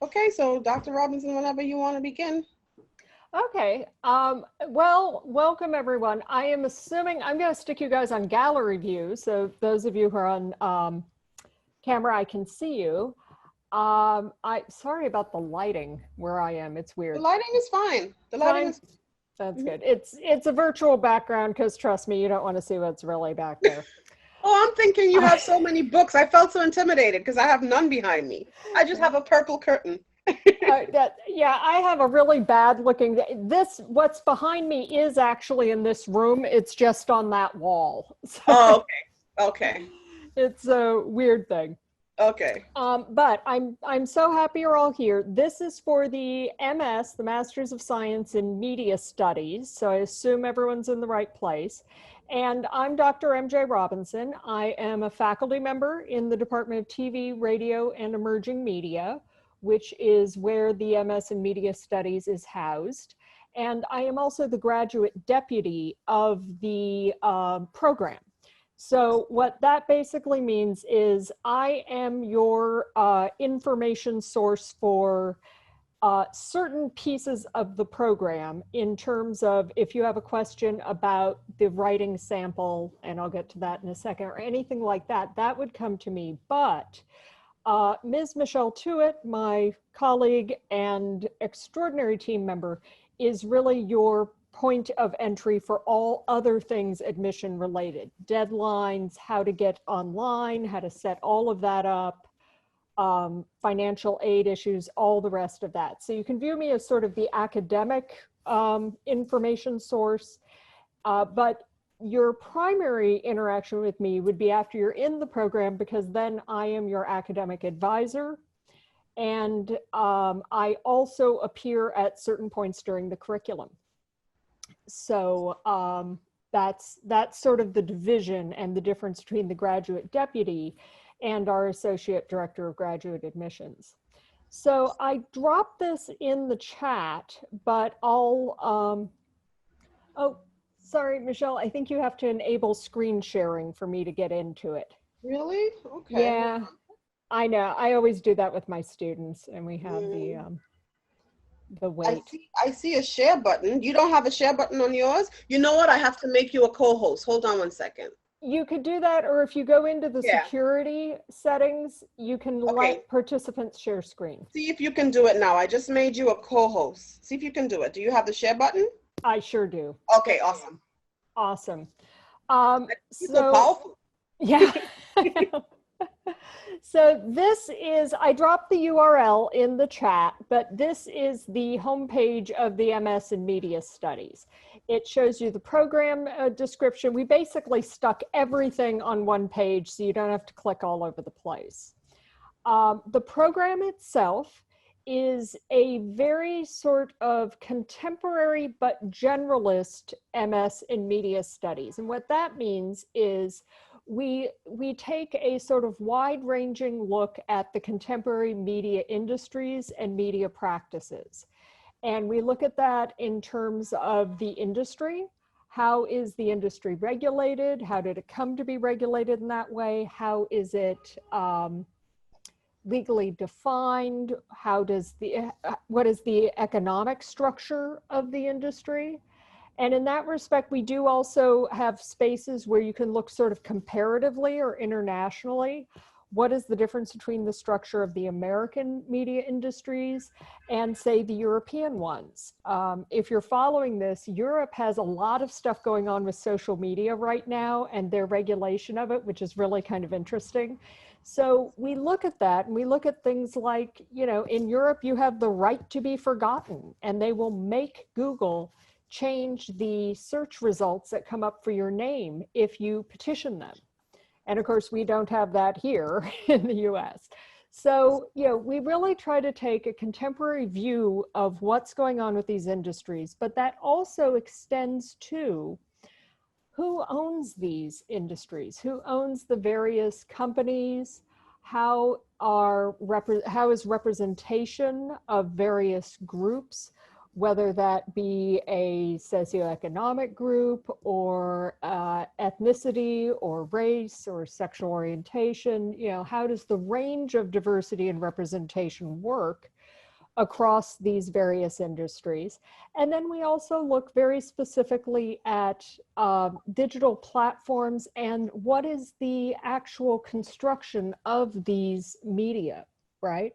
Okay, so Dr. Robinson, whenever you want to begin. Okay. Well, welcome everyone. I am assuming I'm going to stick you guys on gallery view. So those of you who are on camera, I can see you. Sorry about the lighting where I am. It's The weird. lighting is fine. The lighting Fine. is. That's Mhm. good. It's a virtual background because trust me, you don't want to see what's really back there. Oh, I'm thinking you have so many books. I felt so intimidated because I have none behind me. I just have a purple curtain. Yeah, I have a really bad looking. What's behind me is actually in this room. It's just on that wall. So Oh, okay. Okay. it's a weird thing. Okay. But I'm so happy you're all here. This is for the MS, the Masters of Science in Media Studies. So I assume everyone's in the right place. And I'm Dr. MJ Robinson. I am a faculty member in the Department of TV, Radio, and Emerging Media, which is where the MS in Media Studies is housed. And I am also the graduate deputy of the program. So what that basically means is I am your information source for certain pieces of the program in terms of if you have a question about the writing sample, and I'll get to that in a second, or anything like that, that would come to me. But Ms. Michelle Tuitt, my colleague and extraordinary team member, is really your point of entry for all other things admission related. Deadlines, how to get online, how to set all of that up, financial aid issues, all the rest of that. So you can view me as sort of the academic information source, but your primary interaction with me would be after you're in the program, because then I am your academic advisor. And I also appear at certain points during the curriculum. So that's sort of the division and the difference between the graduate deputy and our associate director of graduate admissions. So I dropped this in the chat, but oh, sorry, Michelle, I think you have to enable screen sharing for me to get into it. Really? Okay. Hold Yeah, I know. I always do that with my students, and we on. have the I wait. see. I see a share button. You don't have a share button on yours? You know what? I have to make you a co-host. Hold on one second. You could do that, or if you go into the Yeah. security settings, you can Okay. let participants share screen. See if you can do it now. I just made you a co-host. See if you can do it. Do you have the share button? I sure do. Okay, awesome. Awesome. You're so So powerful. yeah. So this is, I dropped the URL in the chat, but this is the homepage of the MS in Media Studies. It shows you the program description. We basically stuck everything on one page so you don't have to click all over the place. The program itself is a very sort of contemporary but generalist MS in Media Studies. And what that means is we take a sort of wide-ranging look at the contemporary media industries and media practices. And we look at that in terms of the industry. How is the industry regulated? How did it come to be regulated in that way? How is it legally defined? What is the economic structure of the industry? And in that respect, we do also have spaces where you can look sort of comparatively or internationally. What is the difference between the structure of the American media industries and, say, the European ones? If you're following this, Europe has a lot of stuff going on with social media right now and their regulation of it, which is really kind of interesting. So we look at that, and we look at things like, you know, in Europe, you have the right to be forgotten, and they will make Google change the search results that come up for your name if you petition them. And of course, we don't have that here in the US. So, you know, we really try to take a contemporary view of what's going on with these industries, but that also extends to who owns these industries, who owns the various companies, how is representation of various groups, whether that be a socioeconomic group or ethnicity or race or sexual orientation, you know, how does the range of diversity and representation work across these various industries. And then we also look very specifically at digital platforms and what is the actual construction of these media, right?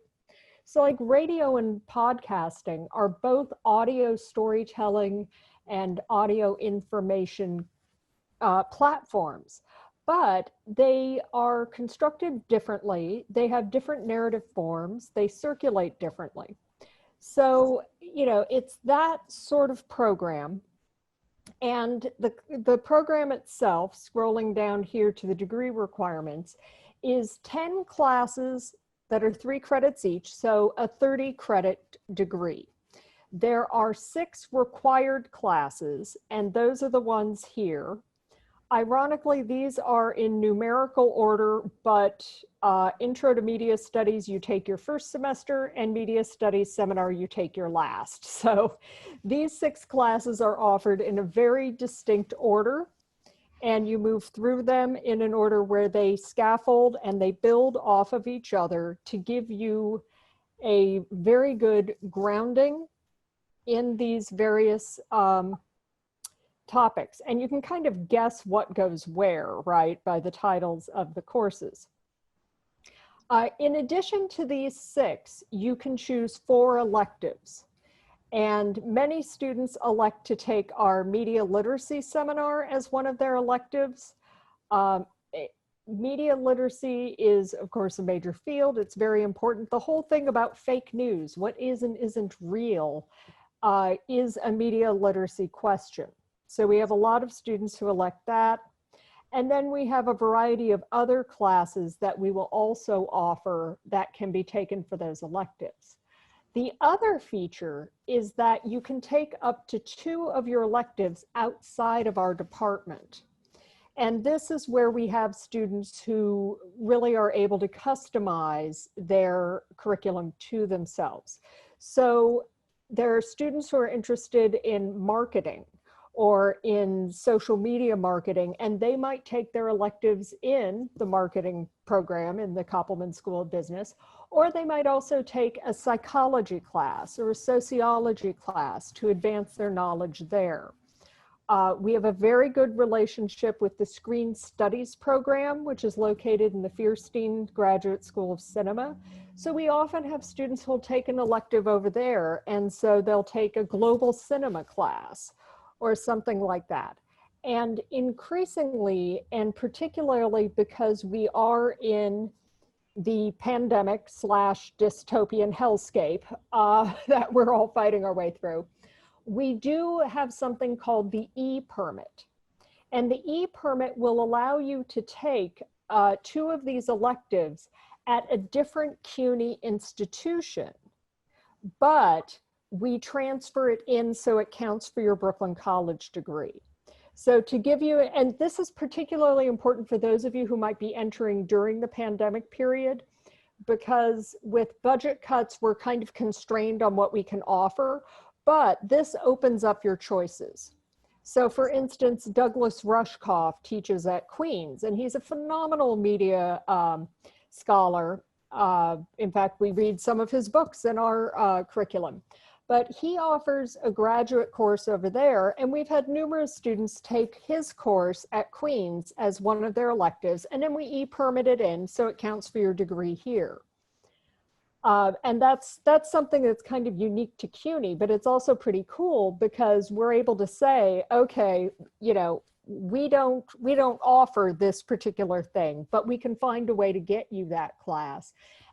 So like radio and podcasting are both audio storytelling and audio information platforms, but they are constructed differently. They have different narrative forms. They circulate differently. So, you know, it's that sort of program. And the program itself, scrolling down here to the degree requirements, is 10 classes that are 3 credits each, so a 30 credit degree. There are 6 required classes, and those are the ones here. Ironically, these are in numerical order, but Intro to Media Studies you take your first semester, and Media Studies Seminar you take your last. So these 6 classes are offered in a very distinct order, and you move through them in an order where they scaffold and they build off of each other to give you a very good grounding in these various topics. And you can kind of guess what goes where, right, by the titles of the courses. In addition to these 6, you can choose 4 electives. And many students elect to take our media literacy seminar as one of their electives. Media literacy is, of course, a major field. It's very important. The whole thing about fake news, what is and isn't real, is a media literacy question. So we have a lot of students who elect that. And then we have a variety of other classes that we will also offer that can be taken for those electives. The other feature is that you can take up to 2 of your electives outside of our department. And this is where we have students who really are able to customize their curriculum to themselves. So there are students who are interested in marketing or in social media marketing, and they might take their electives in the marketing program in the Koppelman School of Business, or they might also take a psychology class or a sociology class to advance their knowledge there. We have a very good relationship with the Screen Studies program, which is located in the Fierstein Graduate School of Cinema. So we often have students who'll take an elective over there, and so they'll take a global cinema class or something like that. And increasingly, and particularly because we are in the pandemic / dystopian hellscape that we're all fighting our way through, we do have something called the e-permit. And the e-permit will allow you to take 2 of these electives at a different CUNY institution, but we transfer it in so it counts for your Brooklyn College degree. So to give you, and this is particularly important for those of you who might be entering during the pandemic period, because with budget cuts, we're kind of constrained on what we can offer, but this opens up your choices. So for instance, Douglas Rushkoff teaches at Queens, and he's a phenomenal media scholar. In fact, we read some of his books in our curriculum. But he offers a graduate course over there, and we've had numerous students take his course at Queens as one of their electives, and then we e-permit it in so it counts for your degree here. And that's something that's kind of unique to CUNY, but it's also pretty cool because we're able to say, okay, you know, we don't offer this particular thing, but we can find a way to get you that class.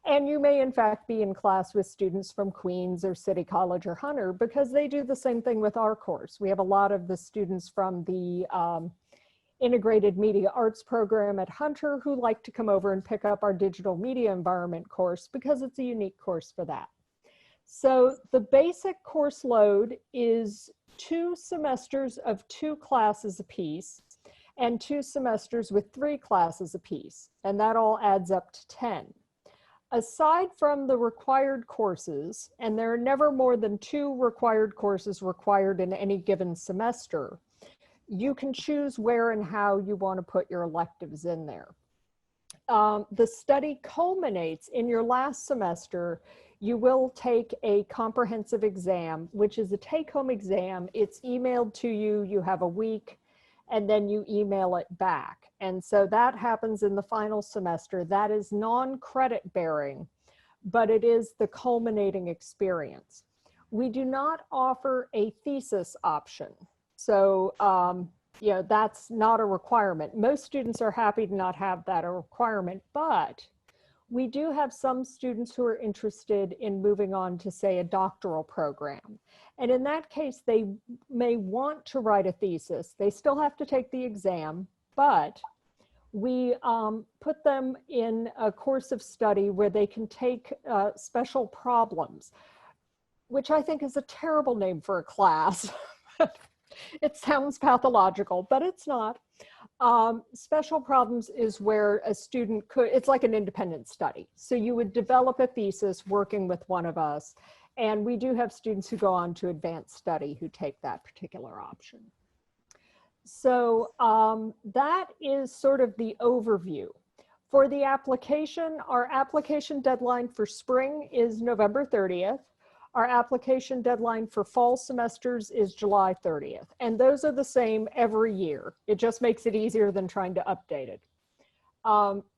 And you may in fact be in class with students from Queens or City College or Hunter because they do the same thing with our course. We have a lot of the students from the Integrated Media Arts program at Hunter who like to come over and pick up our digital media environment course because it's a unique course for that. So the basic course load is 2 semesters of 2 classes apiece and 2 semesters with 3 classes apiece, and that all adds up to 10. Aside from the required courses, and there are never more than 2 required courses required in any given semester, you can choose where and how you want to put your electives in there. The study culminates in your last semester. you will take a comprehensive exam, which is a take-home exam. It's emailed to you, you have a week, and then you email it back. And so that happens in the final semester. That is non-credit bearing, but it is the culminating experience. We do not offer a thesis option. So, that's not a requirement. Most students are happy to not have that a requirement, but we do have some students who are interested in moving on to, say, a doctoral program. And in that case, they may want to write a thesis. They still have to take the exam, but we put them in a course of study where they can take special problems, which I think is a terrible name for a class. It sounds pathological, but it's not. Special problems is where a student could, it's like an independent study. So you would develop a thesis working with one of us. And we do have students who go on to advanced study who take that particular option. So that is sort of the overview. For the application, our application deadline for spring is November 30th. Our application deadline for fall semesters is July 30th. And those are the same every year. It just makes it easier than trying to update it.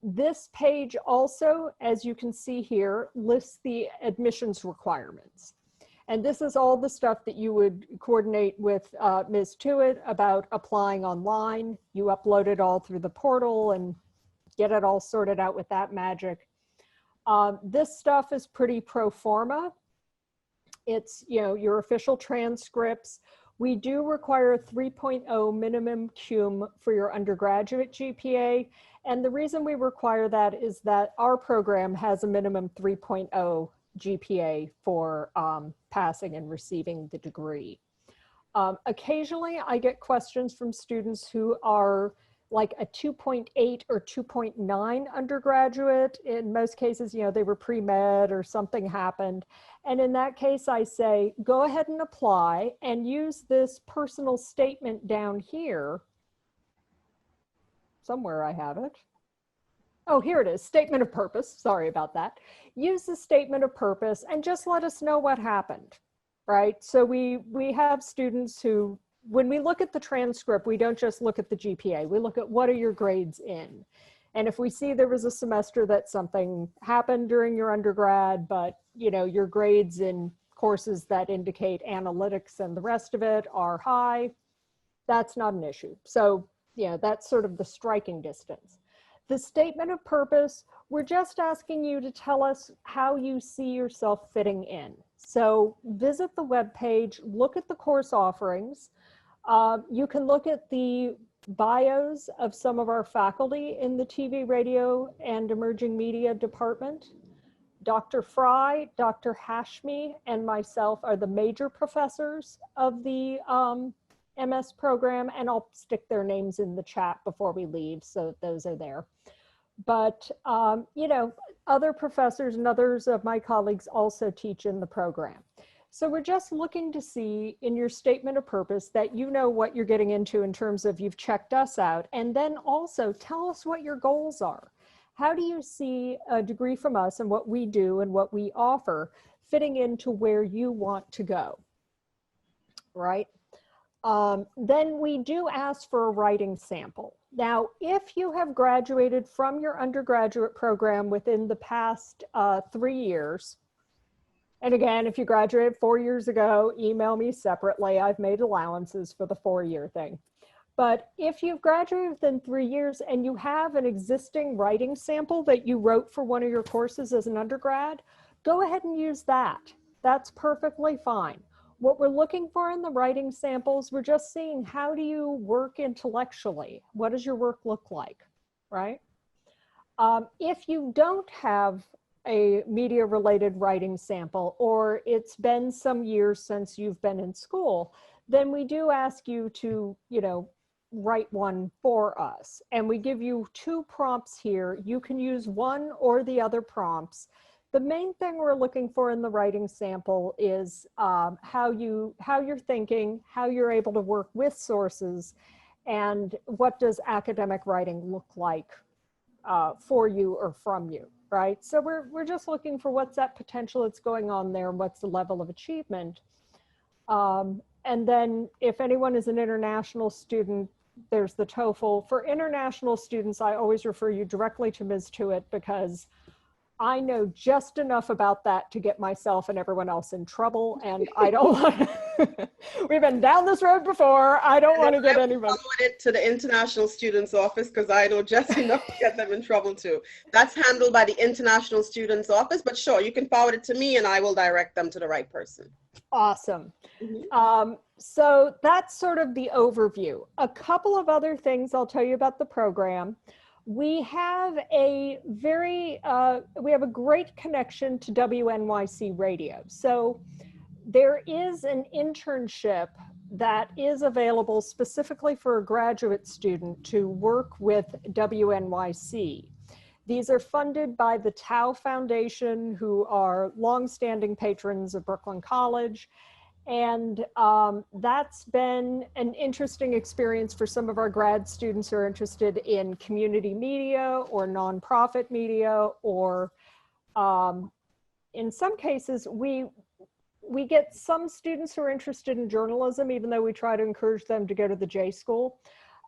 This page also, as you can see here, lists the admissions requirements. And this is all the stuff that you would coordinate with Ms. Tewitt about applying online. You upload it all through the portal and get it all sorted out with that magic. This stuff is pretty pro forma. It's, your official transcripts. We do require a 3.0 minimum cum for your undergraduate GPA. And the reason we require that is that our program has a minimum 3.0 GPA for passing and receiving the degree. Occasionally, I get questions from students who are like a 2.8 or 2.9 undergraduate. In most cases, they were pre-med or something happened. And in that case, I say, go ahead and apply and use this personal statement down here. Somewhere I have it. Oh, here it is, statement of purpose. Sorry about that. Use the statement of purpose and just let us know what happened, right? So we have students who, when we look at the transcript, we don't just look at the GPA. We look at what are your grades in. And if we see there was a semester that something happened during your undergrad, but your grades in courses that indicate analytics and the rest of it are high, that's not an issue. So that's sort of the striking distance. The statement of purpose, we're just asking you to tell us how you see yourself fitting in. So visit the webpage, look at the course offerings. You can look at the bios of some of our faculty in the TV, radio, and emerging media department. Dr. Fry, Dr. Hashmi, and myself are the major professors of the MS program, and I'll stick their names in the chat before we leave, so those are there. But, other professors and others of my colleagues also teach in the program. So we're just looking to see in your statement of purpose that you know what you're getting into in terms of you've checked us out, and then also tell us what your goals are. How do you see a degree from us and what we do and what we offer fitting into where you want to go, right? Then we do ask for a writing sample. Now, if you have graduated from your undergraduate program within the past 3 years, and again, if you graduated 4 years ago, email me separately. I've made allowances for the 4-year thing. But if you've graduated within 3 years and you have an existing writing sample that you wrote for one of your courses as an undergrad, go ahead and use that. That's perfectly fine. What we're looking for in the writing samples, we're just seeing how do you work intellectually? What does your work look like, right? If you don't have a media-related writing sample, or it's been some years since you've been in school, then we do ask you to, write one for us. And we give you 2 prompts here. You can use one or the other prompts. The main thing we're looking for in the writing sample is how you're thinking, how you're able to work with sources, and what does academic writing look like for you or from you. right? So we're just looking for what's that potential that's going on there and what's the level of achievement. And then if anyone is an international student, there's the TOEFL. For international students, I always refer you directly to Ms. Tuitt because I know just enough about that to get myself and everyone else in trouble. And I don't want to, we've been down this road before. I don't want to get anybody. Forward it to the International Students Office because I know just enough to get them in trouble too. That's handled by the International Students Office, but sure, you can forward it to me and I will direct them to the right person. Awesome. So that's sort of the overview. A couple of other things I'll tell you about the program. We have a great connection to WNYC radio. So there is an internship that is available specifically for a graduate student to work with WNYC. These are funded by the Tao Foundation, who are longstanding patrons of Brooklyn College. And that's been an interesting experience for some of our grad students who are interested in community media or nonprofit media, or in some cases, we get some students who are interested in journalism, even though we try to encourage them to go to the J School.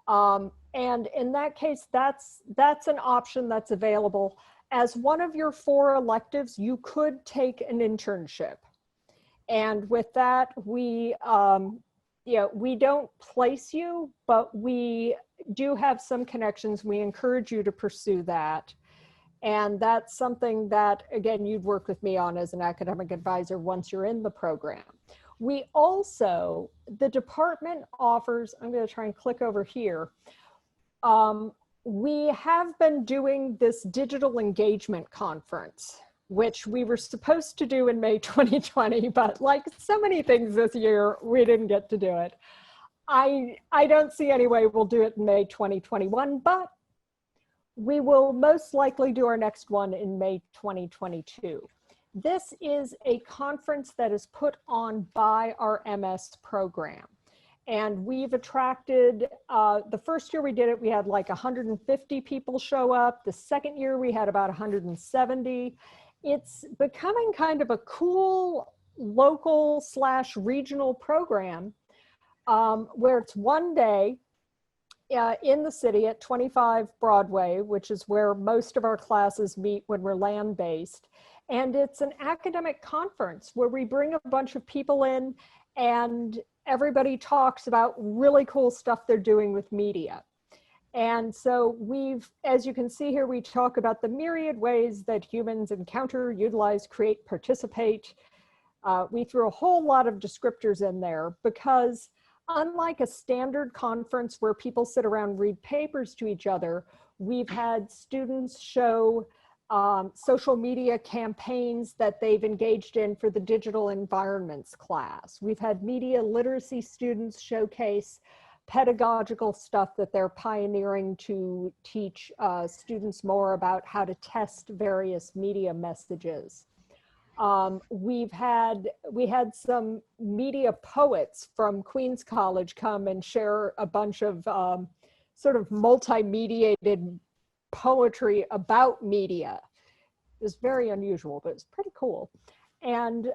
And in that case, that's an option that's available. As one of your 4 electives, you could take an internship. And with that, we don't place you, but we do have some connections. We encourage you to pursue that. And that's something that, again, you'd work with me on as an academic advisor once you're in the program. We also, the department offers, I'm going to try and click over here. We have been doing this digital engagement conference, which we were supposed to do in May 2020, but like so many things this year, we didn't get to do it. I don't see any way we'll do it in May 2021, but we will most likely do our next one in May 2022. This is a conference that is put on by our MS program. And we've attracted, the first year we did it, we had like 150 people show up. The second year we had about 170. It's becoming kind of a cool local / regional program where it's one day in the city at 25 Broadway, which is where most of our classes meet when we're land-based. And it's an academic conference where we bring a bunch of people in and everybody talks about really cool stuff they're doing with media. And so as you can see here, we talk about the myriad ways that humans encounter, utilize, create, participate. We threw a whole lot of descriptors in there because unlike a standard conference where people sit around and read papers to each other, we've had students show social media campaigns that they've engaged in for the digital environments class. We've had media literacy students showcase pedagogical stuff that they're pioneering to teach students more about how to test various media messages. We had some media poets from Queens College come and share a bunch of sort of multi-mediated poetry about media. It was very unusual, but it's pretty cool. And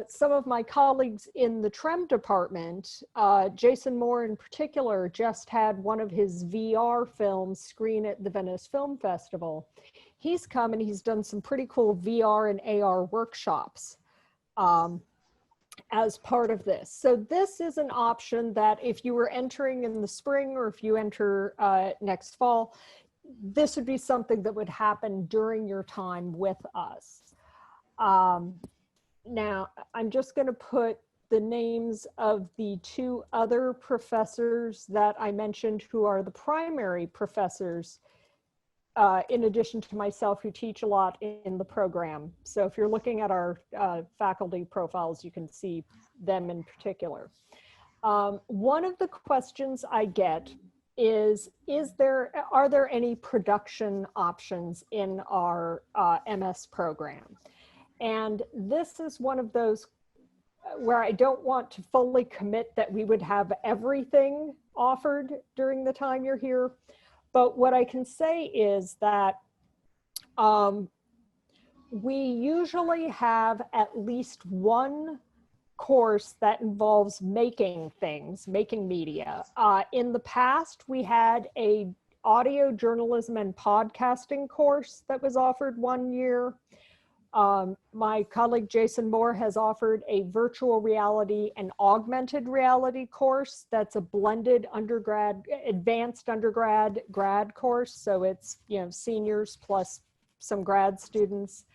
some of my colleagues in the TREM department, Jason Moore in particular, just had one of his VR films screen at the Venice Film Festival. He's come and he's done some pretty cool VR and AR workshops as part of this. So this is an option that if you were entering in the spring or if you enter next fall, this would be something that would happen during your time with us. Now, I'm just going to put the names of the 2 other professors that I mentioned who are the primary professors, in addition to myself, who teach a lot in the program. So if you're looking at our faculty profiles, you can see them in particular. One of the questions I get is are there any production options in our MS program? And this is one of those where I don't want to fully commit that we would have everything offered during the time you're here. But what I can say is that We usually have at least one course that involves making things, making media. In the past, we had a audio journalism and podcasting course that was offered 1 year. My colleague Jason Moore has offered a virtual reality and augmented reality course that's a blended undergrad, advanced undergrad, grad course. So it's, seniors plus some grad students.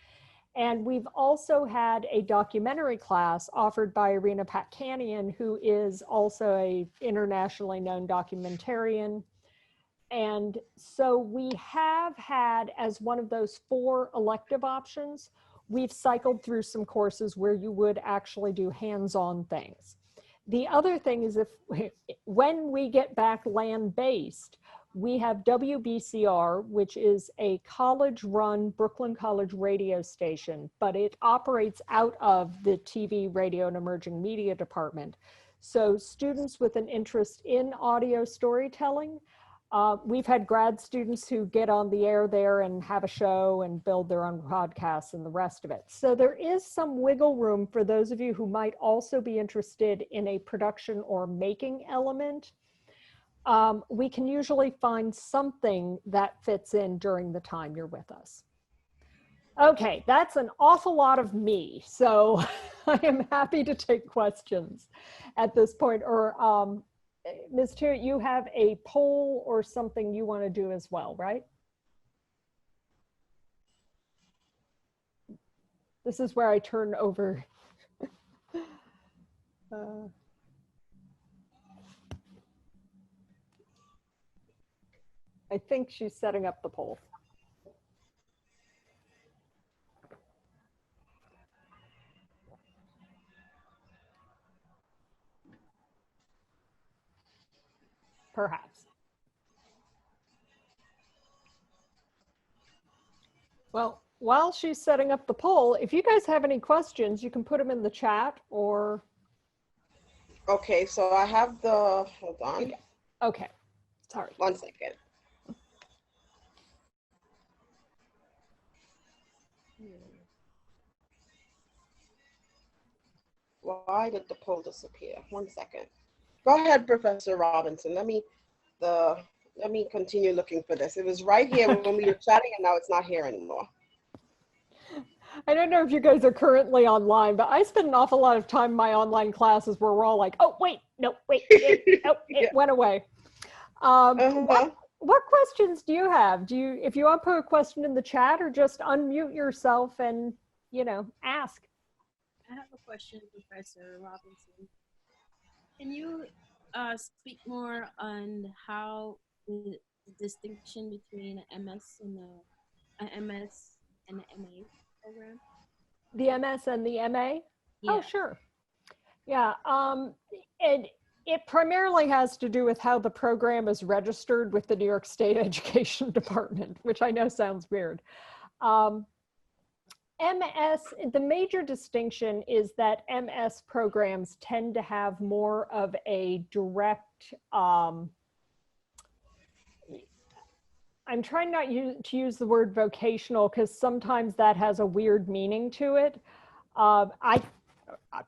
And we've also had a documentary class offered by Irina Patkanian, who is also a internationally known documentarian. And so we have had, as one of those 4 elective options, we've cycled through some courses where you would actually do hands-on things. The other thing is when we get back land-based, we have WBCR, which is a college-run Brooklyn College radio station, but it operates out of the TV, radio, and emerging media department. So students with an interest in audio storytelling, we've had grad students who get on the air there and have a show and build their own podcasts and the rest of it. So there is some wiggle room for those of you who might also be interested in a production or making element. We can usually find something that fits in during the time you're with us. Okay, that's an awful lot of me. So I am happy to take questions at this point. Or Ms. Tyrwhitt, you have a poll or something you want to do as well, right? This is where I turn over. I think she's setting up the poll. Perhaps. Well, while she's setting up the poll, if you guys have any questions, you can put them in the chat or. Okay, so I have the, hold on. Okay, sorry. 1 second. Why did the poll disappear? 1 second. Go ahead, Professor Robinson. Let me continue looking for this. It was right here when we were chatting, and now it's not here anymore. I don't know if you guys are currently online, but I spend an awful lot of time in my online classes where we're all like, oh, wait, no, wait, it went away. What questions do you have? If you want to put a question in the chat, or just unmute yourself and, ask. I have a question, Professor Robinson. Can you speak more on how the distinction between MS and the MS and the MA program? The MS and the MA? Yeah. Oh, sure. Yeah. It primarily has to do with how the program is registered with the New York State Education Department, which I know sounds weird. MS, the major distinction is that MS programs tend to have more of a direct, I'm trying not to use the word vocational because sometimes that has a weird meaning to it.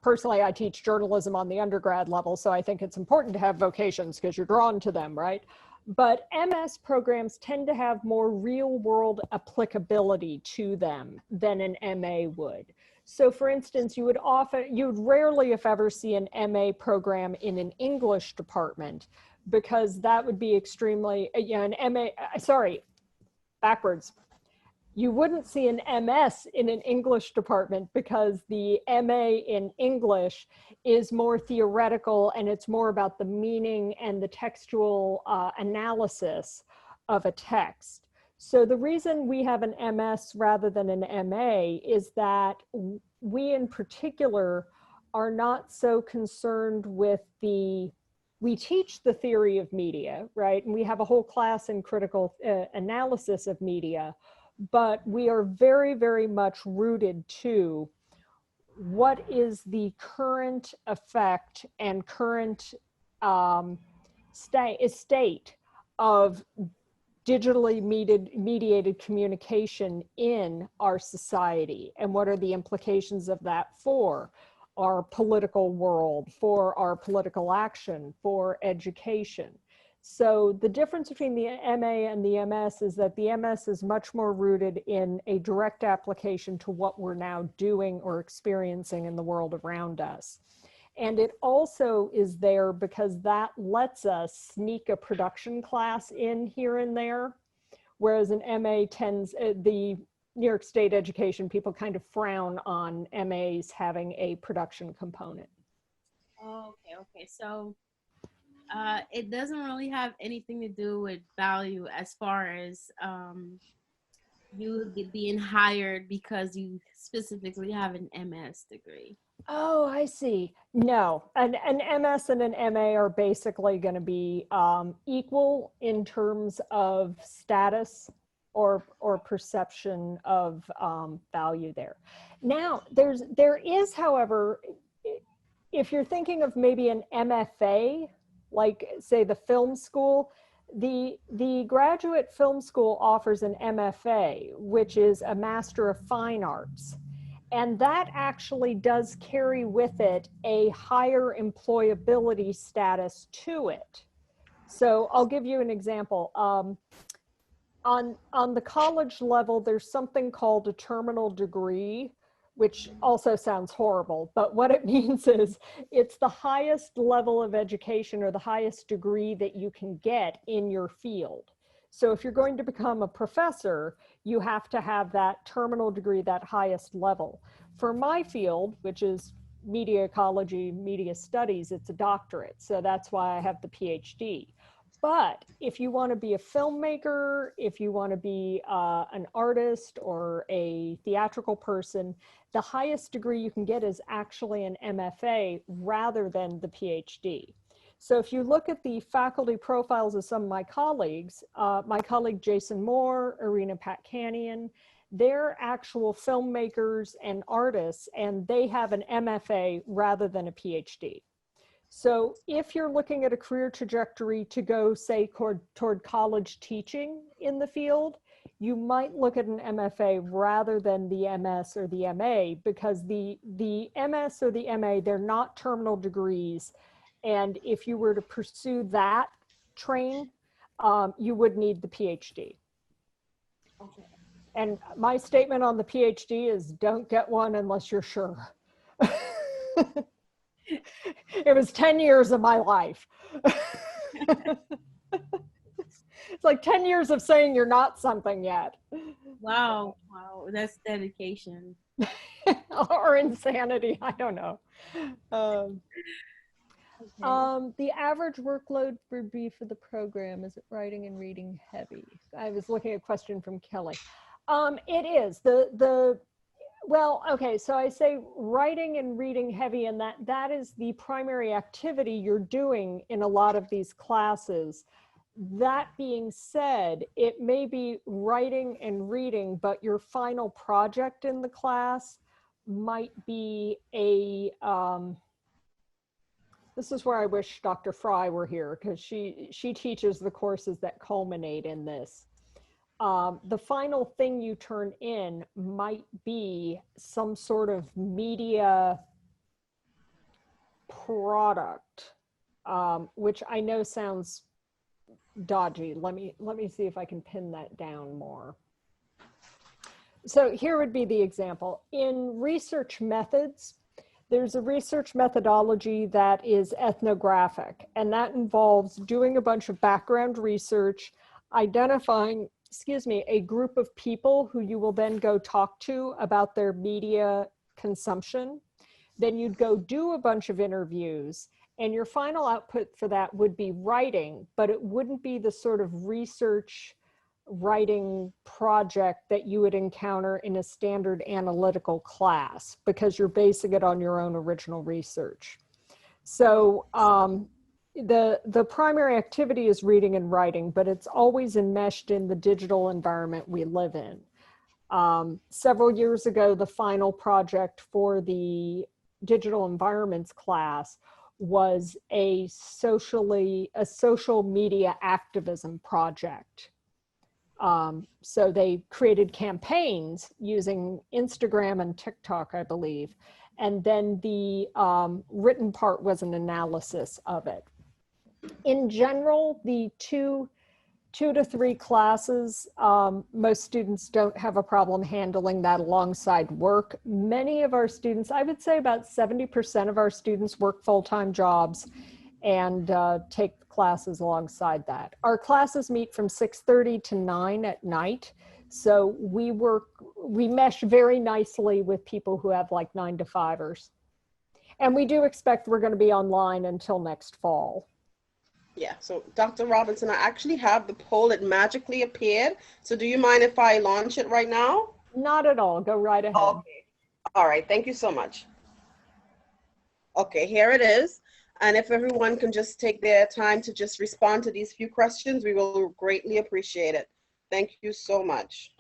Personally, I teach journalism on the undergrad level, so I think it's important to have vocations because you're drawn to them, right? But MS programs tend to have more real world applicability to them than an MA would. So for instance, you'd rarely, if ever, see an MA program in an English department, because that would be extremely, an MA, sorry, backwards. You wouldn't see an MS in an English department because the MA in English is more theoretical and it's more about the meaning and the textual analysis of a text. So the reason we have an MS rather than an MA is that we in particular are not so concerned with we teach the theory of media, right? And we have a whole class in critical analysis of media. But we are very, very much rooted to what is the current effect and current state of digitally mediated communication in our society, and what are the implications of that for our political world, for our political action, for education. So the difference between the MA and the MS is that the MS is much more rooted in a direct application to what we're now doing or experiencing in the world around us. And it also is there because that lets us sneak a production class in here and there, whereas an MA tends, the New York State education, people kind of frown on MAs having a production component. Okay. So it doesn't really have anything to do with value as far as you being hired because you specifically have an MS degree. Oh, I see. No, an MS and an MA are basically going to be equal in terms of status or perception of value there. Now, there is, however, if you're thinking of maybe an MFA, like say the film school, the graduate film school offers an MFA, which is a Master of Fine Arts. And that actually does carry with it a higher employability status to it. So I'll give you an example. On the college level, there's something called a terminal degree, which also sounds horrible, but what it means is it's the highest level of education or the highest degree that you can get in your field. So if you're going to become a professor, you have to have that terminal degree, that highest level. For my field, which is media ecology, media studies, it's a doctorate. So that's why I have the PhD. But if you want to be a filmmaker, if you want to be an artist or a theatrical person, the highest degree you can get is actually an MFA rather than the PhD. So if you look at the faculty profiles of some of my colleagues, my colleague Jason Moore, Irina Patkanian, they're actual filmmakers and artists, and they have an MFA rather than a PhD. So if you're looking at a career trajectory to go, say, toward college teaching in the field, you might look at an MFA rather than the MS or the MA, because the MS or the MA, they're not terminal degrees. And if you were to pursue that train, you would need the PhD. Okay. And my statement on the PhD is don't get one unless you're sure. It was 10 years of my life. It's like 10 years of saying you're not something yet. Wow, that's dedication. Or insanity, I don't know. The average workload would be for the program, is it writing and reading heavy? I was looking at a question from Kelly. It is. Well, okay, so I say writing and reading heavy, and that is the primary activity you're doing in a lot of these classes. That being said, it may be writing and reading, but your final project in the class might be a, this is where I wish Dr. Fry were here, because she teaches the courses that culminate in this. The final thing you turn in might be some sort of media product, which I know sounds dodgy. Let me see if I can pin that down more. So here would be the example. In research methods, there's a research methodology that is ethnographic, and that involves doing a bunch of background research, identifying a group of people who you will then go talk to about their media consumption. Then you'd go do a bunch of interviews, and your final output for that would be writing, but it wouldn't be the sort of research writing project that you would encounter in a standard analytical class, because you're basing it on your own original research. So the primary activity is reading and writing, but it's always enmeshed in the digital environment we live in. Several years ago, the final project for the digital environments class was a social media activism project. So they created campaigns using Instagram and TikTok, I believe. And then the written part was an analysis of it. In general, the two to three classes, most students don't have a problem handling that alongside work. Many of our students, I would say about 70% of our students work full-time jobs and take classes alongside that. Our classes meet from 6:30 to 9 at night. So we mesh very nicely with people who have like 9 to 5ers. And we do expect we're going to be online until next fall. Yeah, so Dr. Robinson, I actually have the poll. It magically appeared. So do you mind if I launch it right now? Not at all. Go right ahead. Okay. All right. Thank you so much. Okay, here it is. And if everyone can just take their time to just respond to these few questions, we will greatly appreciate it. Thank you so much.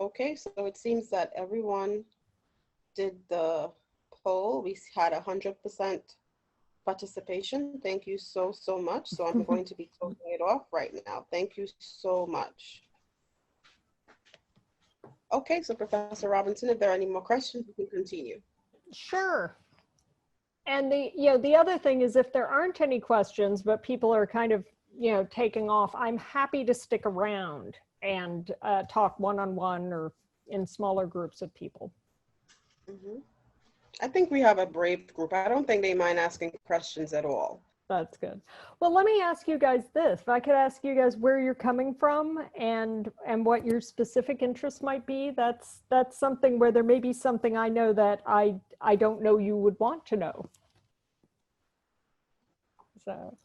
Okay, so it seems that everyone did the poll. We had 100% participation. Thank you so much. So I'm going to be closing it off right now. Thank you so much. Okay, so Professor Robinson, if there are any more questions, we can continue. Sure. And the other thing is, if there aren't any questions, but people are kind of, taking off, I'm happy to stick around and talk one-on-one or in smaller groups of people. Mm-hmm. I think we have a brave group. I don't think they mind asking questions at all. That's good. Well, let me ask you guys this. If I could ask you guys where you're coming from and what your specific interests might be, that's something where there may be something I know that I don't know you would want to know. So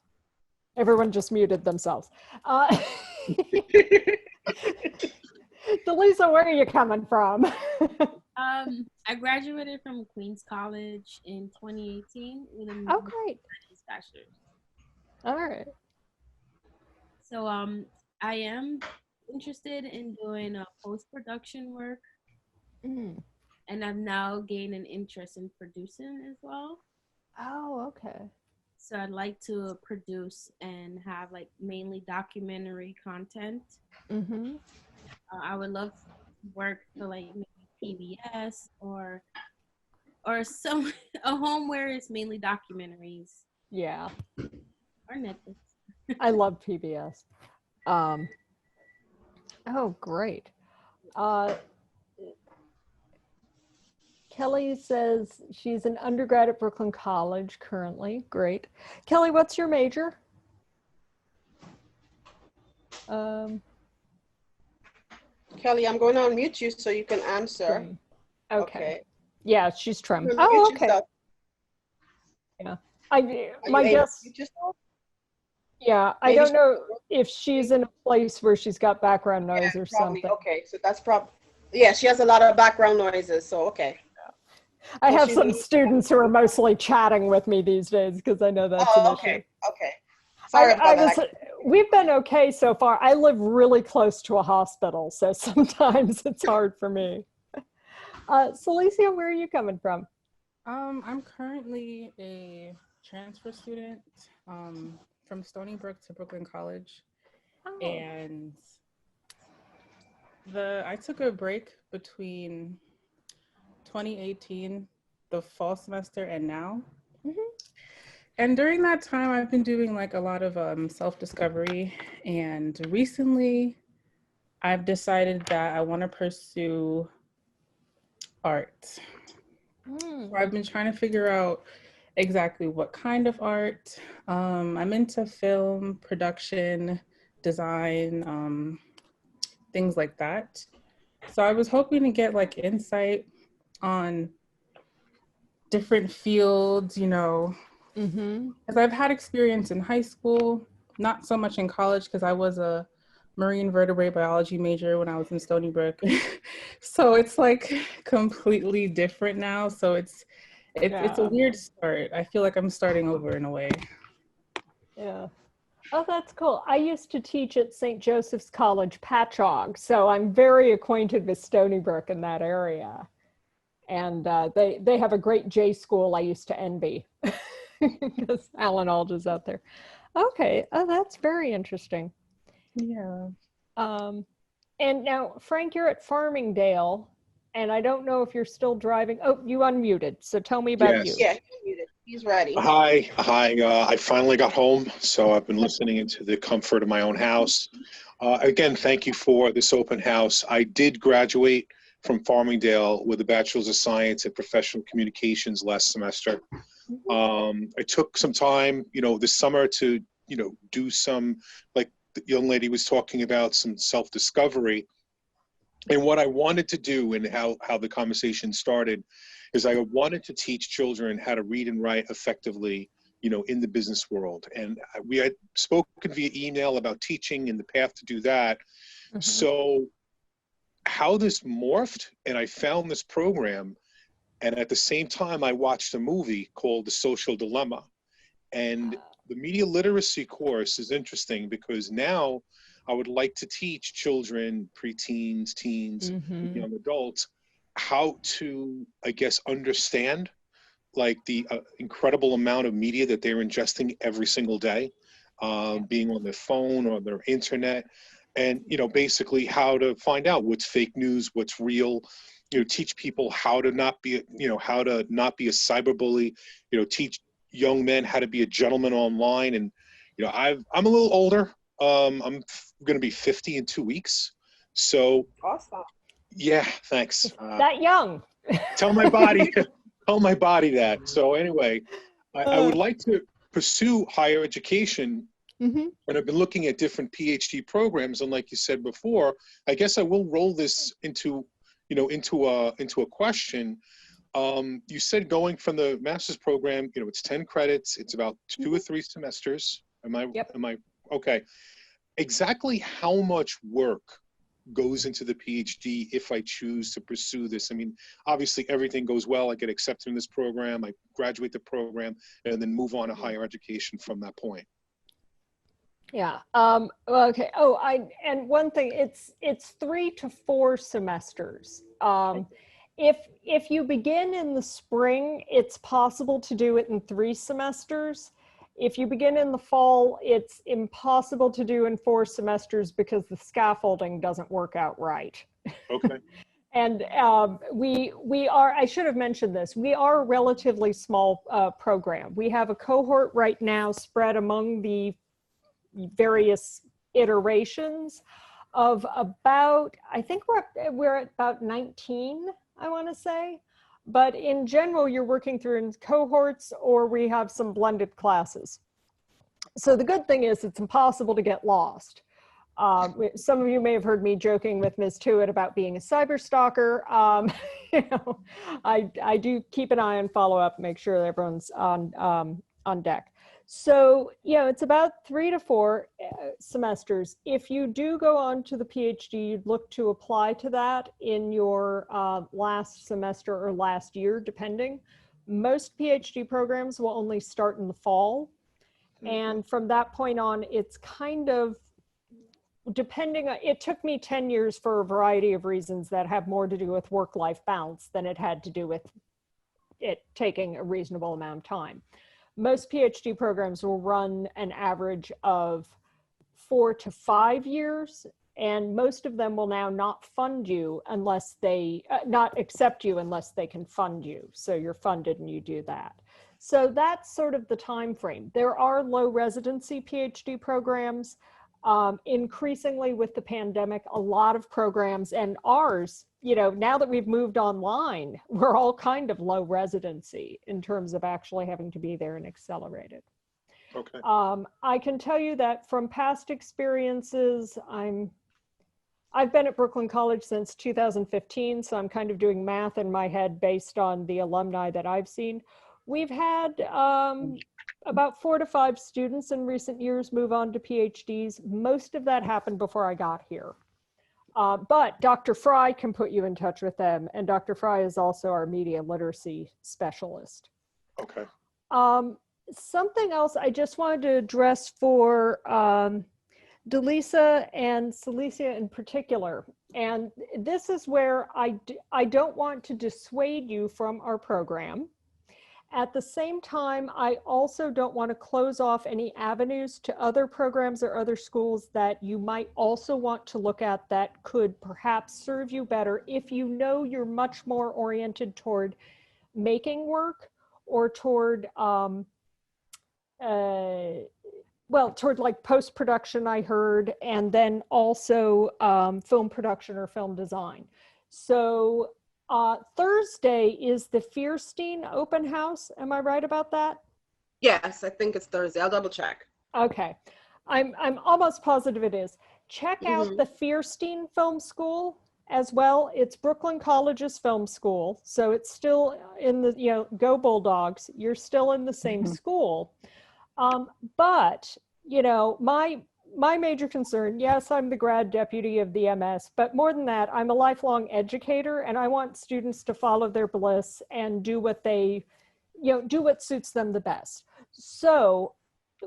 everyone just muted themselves. Delisa, where are you coming from? I graduated from Queens College in 2018 with a great. bachelor's. All right. So I am interested in doing post-production work, and I've now gained an interest in producing as well. Oh, okay. So I'd like to produce and have like mainly documentary content. Mm-hmm. I would love to work for like maybe PBS or some a home where it's mainly documentaries. Yeah. Or Netflix. I love PBS. Oh, great. Kelly says she's an undergrad at Brooklyn College currently. Great. Kelly, what's your major? Kelly, I'm going to unmute you so you can answer. Okay. Yeah, she's trim. Oh, okay. Yourself. Yeah. My guess. Yeah, I don't know if she's in a place where she's got background noise or probably. something. Okay, so that's probably, yeah, she has a lot of background noises, so okay. I have some students who are mostly chatting with me these days because I know that's an issue. Okay. Sorry about that. We've been okay so far. I live really close to a hospital, so sometimes it's hard for me. Celicia, where are you coming from? I'm currently a transfer student from Stony Brook to Brooklyn College. Oh. And I took a break between 2018, the fall semester, and now. Mm-hmm. And during that time, I've been doing like a lot of self-discovery. And recently, I've decided that I want to pursue art. So I've been trying to figure out exactly what kind of art. I'm into film, production, design, things like that. So I was hoping to get like insight on different fields, you know, Mm-hmm. because I've had experience in high school, not so much in college because I was a marine vertebrate biology major when I was in Stony Brook. So it's like completely different now. So it's a Yeah. weird start. I feel like I'm starting over in a way. Yeah. Oh, that's cool. I used to teach at St. Joseph's College, Patchogue, so I'm very acquainted with Stony Brook in that area. And they have a great J school I used to envy because Alan Alda's out there. Okay, oh, that's very interesting. Yeah. Um, and now, Frank, you're at Farmingdale, and I don't know if you're still driving. Oh, you unmuted, so tell me about you. Yes. Yeah, he's muted. He's ready. Hi. I finally got home, so I've been listening into the comfort of my own house. Again, thank you for this open house. I did graduate from Farmingdale with a Bachelor's of Science in Professional Communications last semester. I took some time, this summer to, do some, like the young lady was talking about, some self-discovery. And what I wanted to do, and how the conversation started, is I wanted to teach children how to read and write effectively, in the business world. And we had spoken via email about teaching and the path to do that. Mhm. So how this morphed, and I found this program, and at the same time I watched a movie called The Social Dilemma. And the media literacy course is interesting because now I would like to teach children, preteens, teens, Mhm. young adults, how to, I guess, understand like the incredible amount of media that they're ingesting every single day, being on their phone or their internet, and basically how to find out what's fake news, what's real. Teach people how to not be, how to not be a cyberbully. Teach young men how to be a gentleman online. And I'm a little older. I'm going to be 50 in 2 weeks. So Awesome. yeah, thanks. That young. Tell my body, tell my body that. So anyway, I would like to pursue higher education, Mhm. and I've been looking at different PhD programs. And like you said before, I guess I will roll this into a question. You said going from the master's program, it's 10 credits. It's about 2 or 3 semesters. Yep. Am I okay? Exactly how much work goes into the PhD if I choose to pursue this? I mean, obviously everything goes well. I get accepted in this program, I graduate the program, and then move on to higher education from that point. Yeah. Okay. Oh, and one thing, it's 3 to 4 semesters. If you begin in the spring, it's possible to do it in 3 semesters. If you begin in the fall, it's impossible to do in 4 semesters because the scaffolding doesn't work out right. Okay. And we are, I should have mentioned this, we are a relatively small program. We have a cohort right now spread among the various iterations of about, I think we're at about 19, I want to say. But in general, you're working through in cohorts, or we have some blended classes. So the good thing is it's impossible to get lost. Some of you may have heard me joking with Ms. Tewitt about being a cyber stalker. I do keep an eye on follow up, make sure that everyone's on deck. So, it's about 3 to 4 semesters. If you do go on to the PhD, you'd look to apply to that in your last semester or last year, depending. Most PhD programs will only start in the fall. And from that point on, it's kind of depending on, it took me 10 years for a variety of reasons that have more to do with work-life balance than it had to do with it taking a reasonable amount of time. Most PhD programs will run an average of 4 to 5 years, and most of them will now not fund you unless they, not accept you unless they can fund you. So you're funded and you do that. So that's sort of the time frame. There are low residency PhD programs. Increasingly with the pandemic, a lot of programs, and ours, now that we've moved online, we're all kind of low residency in terms of actually having to be there and accelerated. Okay. I can tell you that from past experiences, I'm I've been at Brooklyn College since 2015, so I'm kind of doing math in my head based on the alumni that I've seen. We've had about 4 to 5 students in recent years move on to PhDs. Most of that happened before I got here. But Dr. Fry can put you in touch with them, and Dr. Fry is also our media literacy specialist. Okay. Something else I just wanted to address for Delisa and Celicia in particular, and this is where I don't want to dissuade you from our program. At the same time, I also don't want to close off any avenues to other programs or other schools that you might also want to look at that could perhaps serve you better if you know you're much more oriented toward making work or toward toward like post-production, I heard, and then also film production or film design. So Thursday is the Fierstein open house. Am I right about that? Yes, I think it's Thursday. I'll double check. Okay. I'm almost positive it is. Check out the Fierstein Film School as well. It's Brooklyn College's film school. So it's still in the, you know, go Bulldogs. You're still in the same school. But, you know, my major concern, yes, I'm the grad deputy of the MS, but more than that, I'm a lifelong educator, and I want students to follow their bliss and do what they, you know, do what suits them the best. So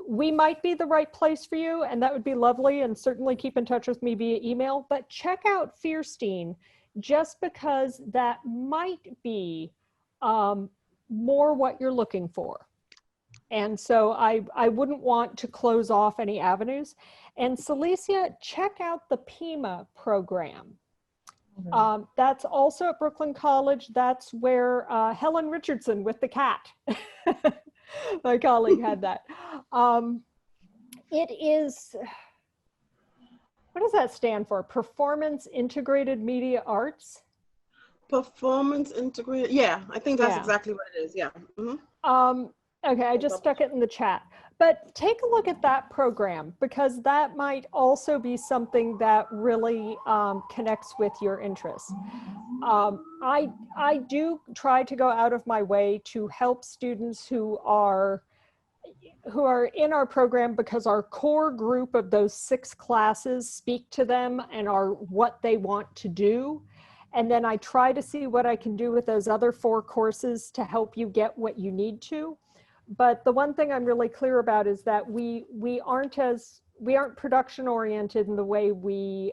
we might be the right place for you, and that would be lovely, and certainly keep in touch with me via email, but check out Fierstein just because that might be more what you're looking for. And so I wouldn't want to close off any avenues. And Celicia, check out the PIMA program. That's also at Brooklyn College. That's where Helen Richardson with the cat, my colleague, had that. It is, what does that stand for? Performance Integrated Media Arts? Performance integrated. Yeah, I think that's exactly what it is. Yeah. Okay, I just stuck it in the chat. But take a look at that program, because that might also be something that really connects with your interests. I do try to go out of my way to help students who are in our program, because our core group of those 6 classes speak to them and are what they want to do. And then I try to see what I can do with those other 4 courses to help you get what you need to. But the one thing I'm really clear about is that we aren't production oriented in the way we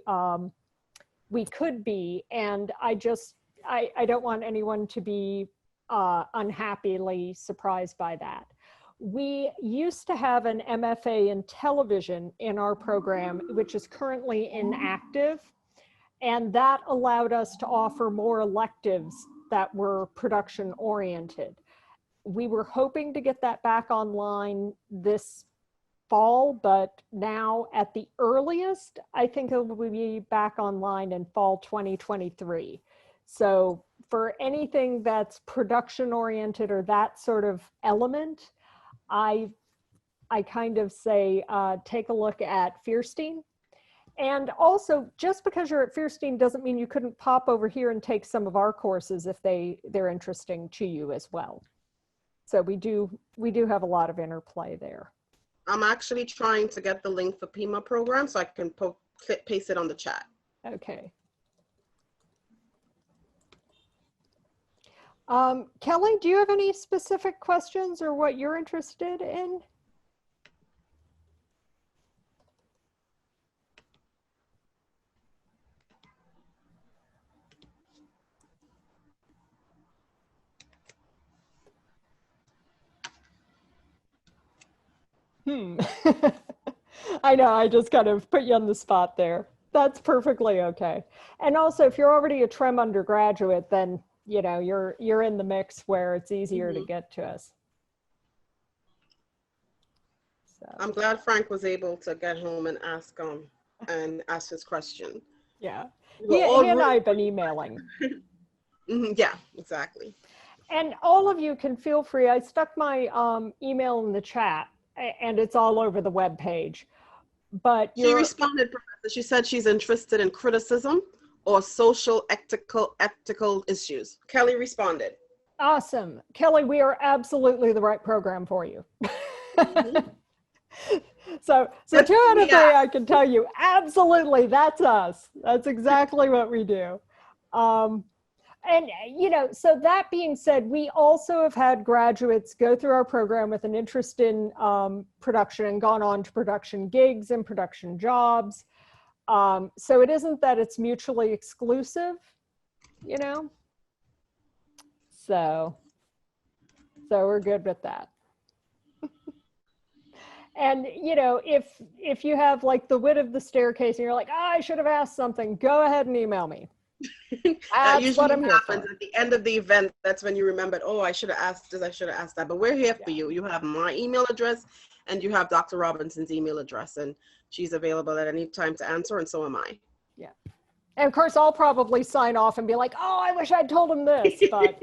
could be, and I don't want anyone to be unhappily surprised by that. We used to have an MFA in television in our program, which is currently inactive, and that allowed us to offer more electives that were production oriented. We were hoping to get that back online this fall, but now at the earliest, I think it will be back online in fall 2023. So for anything that's production oriented or that sort of element, I kind of say, take a look at Fierstein. And also, just because you're at Fierstein doesn't mean you couldn't pop over here and take some of our courses if they're interesting to you as well. So we do have a lot of interplay there. I'm actually trying to get the link for PIMA program so I can paste it on the chat. Okay. Kelly, do you have any specific questions or what you're interested in? I know, I just kind of put you on the spot there. That's perfectly okay. And also, if you're already a TREM undergraduate, then you know you're in the mix where it's easier to get to us. So. I'm glad Frank was able to get home and ask his question. Yeah, he and I have been emailing. Yeah, exactly. And all of you can feel free. I stuck my email in the chat, and it's all over the web page. but She responded, Professor. She said she's interested in criticism or social ethical issues. Kelly responded. awesome. Kelly, we are absolutely the right program for you. Mhm. So 2 out of 3, I can tell you, absolutely, that's us. That's exactly what we do. And, you know, so that being said, we also have had graduates go through our program with an interest in production and gone on to production gigs and production jobs. So it isn't that it's mutually exclusive, you know? So we're good with that. And, you know, if you have like the width of the staircase and you're like, oh, I should have asked something, go ahead and email me. That That's what I'm usually here happens for. at the end of the event. That's when you remembered, oh, I should have asked this, I should have asked that. But we're here for you. You have my email address and you have Dr. Robinson's email address, and she's available at any time to answer, and so am I. Yeah. And of course, I'll probably sign off and be like, oh, I wish I'd told him this, but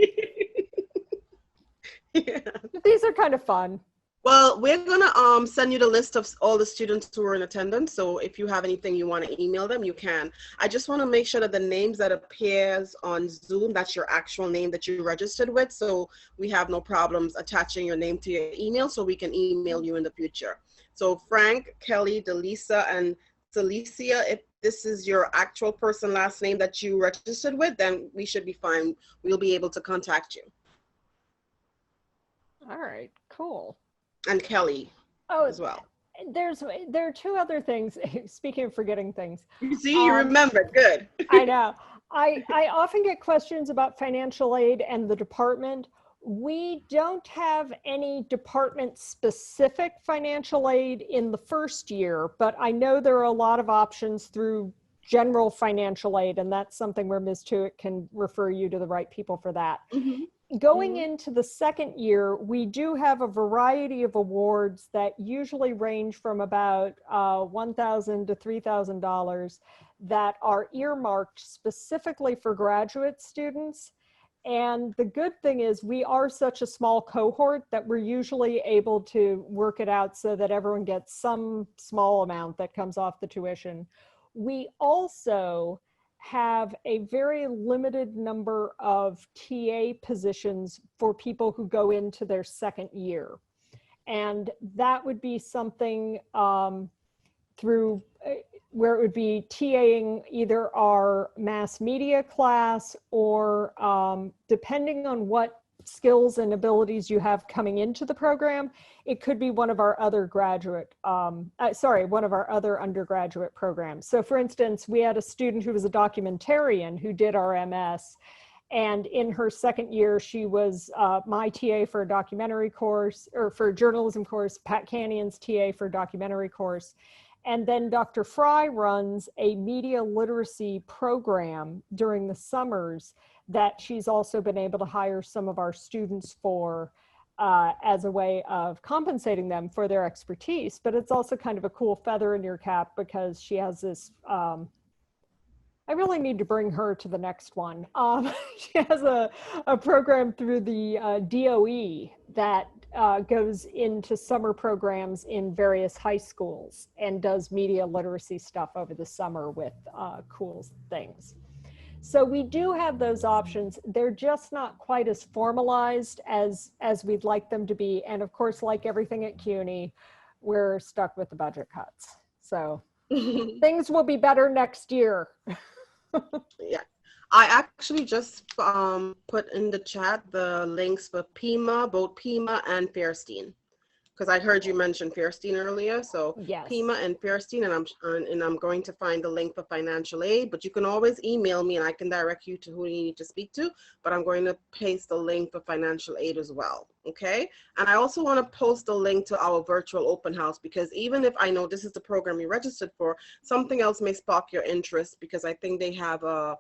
Yeah. these are kind of fun. Well, we're gonna send you the list of all the students who are in attendance. So if you have anything you want to email them, you can. I just want to make sure that the names that appears on Zoom, that's your actual name that you registered with. So we have no problems attaching your name to your email, so we can email you in the future. So Frank, Kelly, Delisa, and Celicia, if this is your actual person last name that you registered with, then we should be fine. We'll be able to contact you. All right, cool. And Kelly Oh, as well. there are 2 other things. Speaking of forgetting things, You see, you remembered. Good. I know. I often get questions about financial aid and the department. We don't have any department specific financial aid in the first year, but I know there are a lot of options through general financial aid, and that's something where Ms. Tuitt can refer you to the right people for that. Mm-hmm. Going into the second year, we do have a variety of awards that usually range from about $1,000 to $3,000 that are earmarked specifically for graduate students. And the good thing is we are such a small cohort that we're usually able to work it out so that everyone gets some small amount that comes off the tuition. We also have a very limited number of TA positions for people who go into their second year. And that would be something through where it would be TAing either our mass media class or depending on what skills and abilities you have coming into the program, it could be one of our other one of our other undergraduate programs. So for instance, we had a student who was a documentarian who did our MS, and in her second year, she was my TA for a documentary course, or for a journalism course, Pat Cannion's TA for a documentary course. And then Dr. Fry runs a media literacy program during the summers that she's also been able to hire some of our students for as a way of compensating them for their expertise. But it's also kind of a cool feather in your cap because she has this, I really need to bring her to the next one. She has a program through the DOE that goes into summer programs in various high schools and does media literacy stuff over the summer with cool things. So we do have those options. They're just not quite as formalized as we'd like them to be. And of course, like everything at CUNY, we're stuck with the budget cuts. So things will be better next year. Yeah. I actually just put in the chat the links for PIMA, both PIMA and Fairstein, because I heard you mention Fairstein earlier. So yes. PIMA and Fairstein, and I'm going to find the link for financial aid, but you can always email me and I can direct you to who you need to speak to, but I'm going to paste the link for financial aid as well. Okay. And I also want to post a link to our virtual open house, because even if I know this is the program you registered for, something else may spark your interest, because I think they have a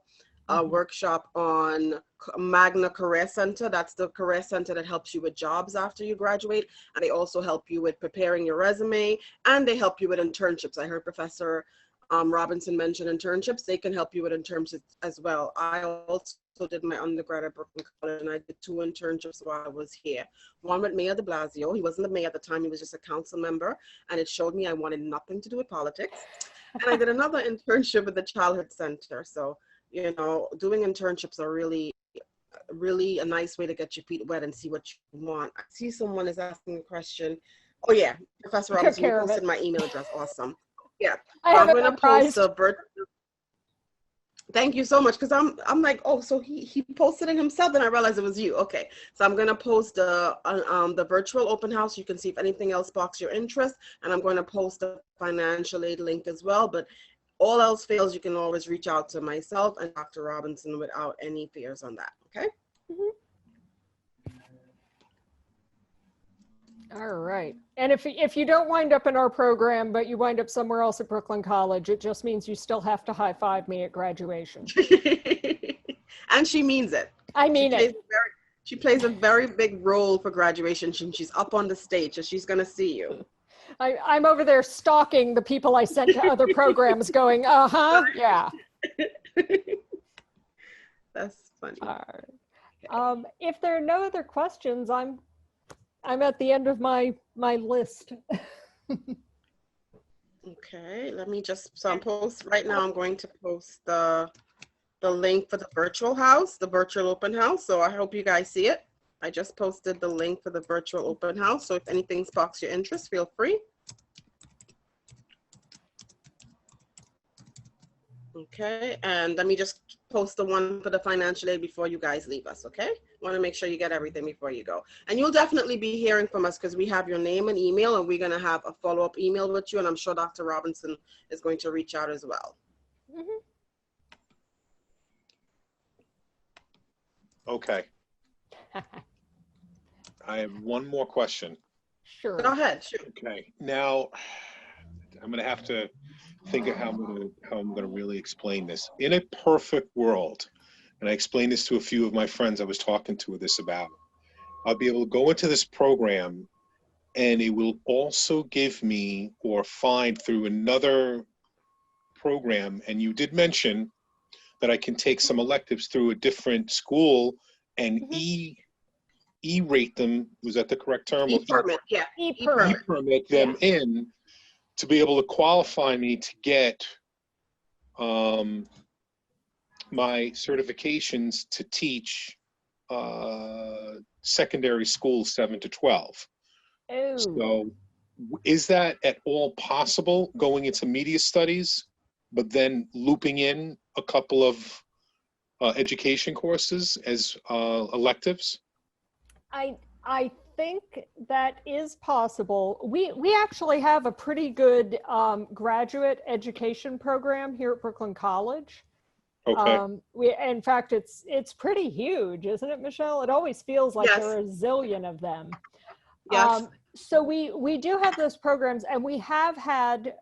workshop on Magna Career Center. That's the career center that helps you with jobs after you graduate. And they also help you with preparing your resume, and they help you with internships. I heard Professor Robinson mentioned internships. They can help you with internships as well. I also did my undergrad at Brooklyn College, and I did 2 internships while I was here. One with Mayor de Blasio. He wasn't the mayor at the time. He was just a council member, and it showed me I wanted nothing to do with politics. And I did another internship with the Childhood Center. So, you know, doing internships are really a nice way to get your feet wet and see what you want. I see someone is asking a question. Oh yeah, Professor Robinson, you posted my email address. Awesome. Yeah, so I'm going to post a virtual. Thank you so much, because I'm like, oh, so he posted it himself, and I realized it was you. Okay, so I'm going to post the virtual open house. You can see if anything else sparks your interest, and I'm going to post a financial aid link as well. But all else fails, you can always reach out to myself and Dr. Robinson without any fears on that. Okay. Mm-hmm. All right. And if you don't wind up in our program, but you wind up somewhere else at Brooklyn College, it just means you still have to high five me at graduation. And she means it. I mean it. She plays a very big role for graduation. She's up on the stage, and she's going to see you. I'm over there stalking the people I sent to other programs going, yeah. That's funny. All right. If there are no other questions, I'm at the end of my list. Okay, let me just, so I'm right now I'm going to post the link for the virtual house, the virtual open house. So I hope you guys see it. I just posted the link for the virtual open house. So if anything sparks your interest, feel free. Okay, and let me just post the one for the financial aid before you guys leave us, okay? Want to make sure you get everything before you go. And you'll definitely be hearing from us, because we have your name and email, and we're going to have a follow-up email with you, and I'm sure Dr. Robinson is going to reach out as well. Mm-hmm. Okay. I have one more question. Sure. Go ahead. Sure. Okay. Now, I'm going to have to think of how I'm going to really explain this. In a perfect world, and I explained this to a few of my friends I was talking to this about, I'll be able to go into this program, and it will also give me, or find through another program, and you did mention that I can take some electives through a different school and e-rate them. Was that the correct term? E-permit, yeah. E-permit them in to be able to qualify me to get my certifications to teach secondary schools 7 to 12. Oh. So is that at all possible, going into media studies, but then looping in a couple of education courses as electives? I think that is possible. We actually have a pretty good graduate education program here at Brooklyn College. Okay. In fact, it's pretty huge, isn't it, Michelle? It always feels like Yes. there are a zillion of them. Yes. So we do have those programs, and we have had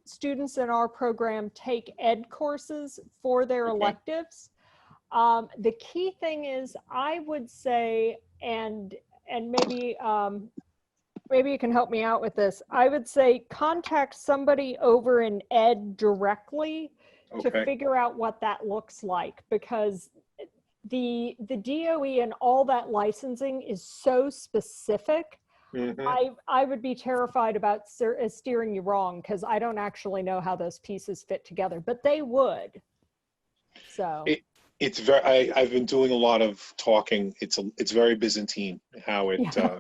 students in our program take ed courses for their electives. The key thing is, I would say, and maybe you can help me out with this. I would say contact somebody over in ed directly to figure out what that looks like, because the DOE and all that licensing is so specific. Mm-hmm. I would be terrified about steering you wrong, because I don't actually know how those pieces fit together, but they would. So it's very. I've been doing a lot of talking. It's very Byzantine how it. Yeah.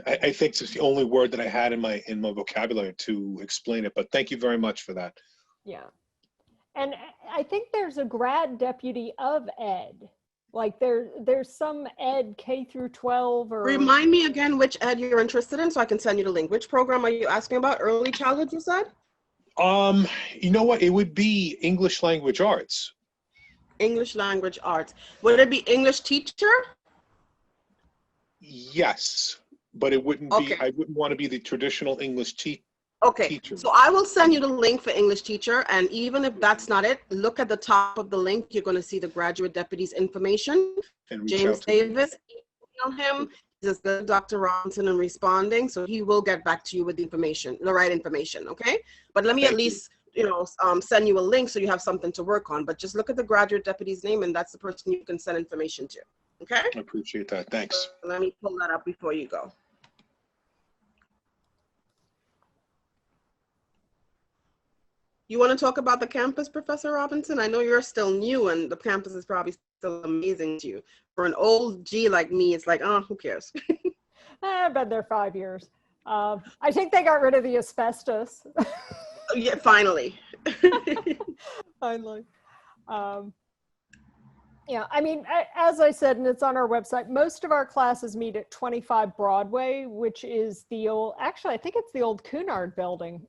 I think it's the only word that I had in my vocabulary to explain it. But thank you very much for that. Yeah, and I think there's a grad deputy of ed. Like there's some ed K through 12 or. Remind me again which ed you're interested in, so I can send you the link. Which program are you asking about? Early childhood, you said? You know what? It would be English language arts. English language arts. Would it be English teacher? Yes, but it wouldn't be. I wouldn't want to be the traditional English teacher. Okay, so I will send you the link for English teacher, and even if that's not it, look at the top of the link. You're going to see the graduate deputy's information. James Davis, email him. He's good, Dr. Robinson, in responding, so he will get back to you with the information, the right information, okay? But let me at least send you a link so you have something to work on. But just look at the graduate deputy's name, and that's the person you can send information to. Okay? I appreciate that. Thanks. So let me pull that up before you go. You want to talk about the campus, Professor Robinson? I know you're still new and the campus is probably still amazing to you. For an old G like me, it's like, oh, who cares? I've been there 5 years. I think they got rid of the asbestos. Yeah, finally. Finally. Yeah, I mean, as I said, and it's on our website, most of our classes meet at 25 Broadway, which is the old, actually, I think it's the old Cunard building.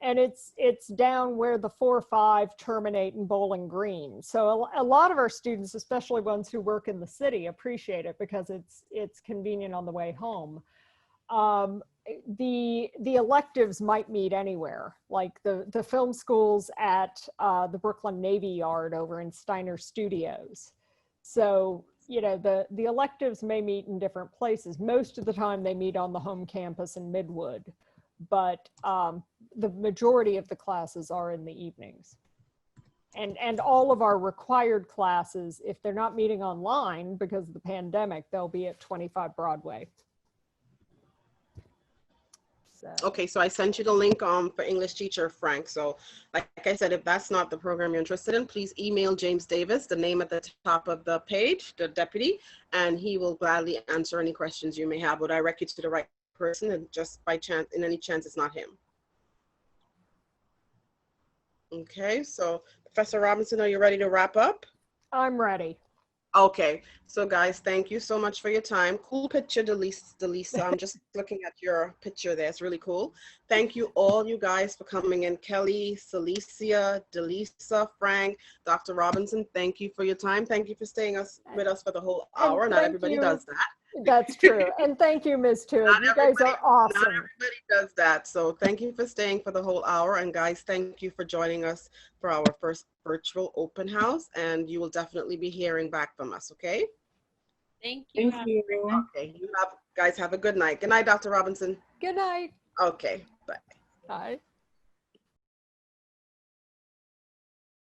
And it's down where the 4-5 terminate in Bowling Green. So a lot of our students, especially ones who work in the city, appreciate it because it's convenient on the way home. The electives might meet anywhere, like the film schools at the Brooklyn Navy Yard over in Steiner Studios. So, the electives may meet in different places. Most of the time they meet on the home campus in Midwood, but the majority of the classes are in the evenings. And all of our required classes, if they're not meeting online because of the pandemic, they'll be at 25 Broadway. So. Okay, so I sent you the link for English teacher Frank. So like I said, if that's not the program you're interested in, please email James Davis, the name at the top of the page, the deputy, and he will gladly answer any questions you may have or direct you to the right person, and just by chance, in any chance it's not him. Okay, so Professor Robinson, are you ready to wrap up? I'm ready. Okay, so guys, thank you so much for your time. Cool picture, Delisa. I'm just looking at your picture there. It's really cool. Thank you all you guys for coming in. Kelly, Celicia, Delisa, Frank, Dr. Robinson, thank you for your time. Thank you for staying with us for the whole hour. Not everybody does that. That's true. And thank you, Ms. Tuig. You guys are awesome. Not everybody does that. So thank you for staying for the whole hour. And guys, thank you for joining us for our first virtual open house. And you will definitely be hearing back from us, okay? Thank you. Thank you. Okay, guys have a good night. Good night, Dr. Robinson. Good night. Okay, bye. Bye.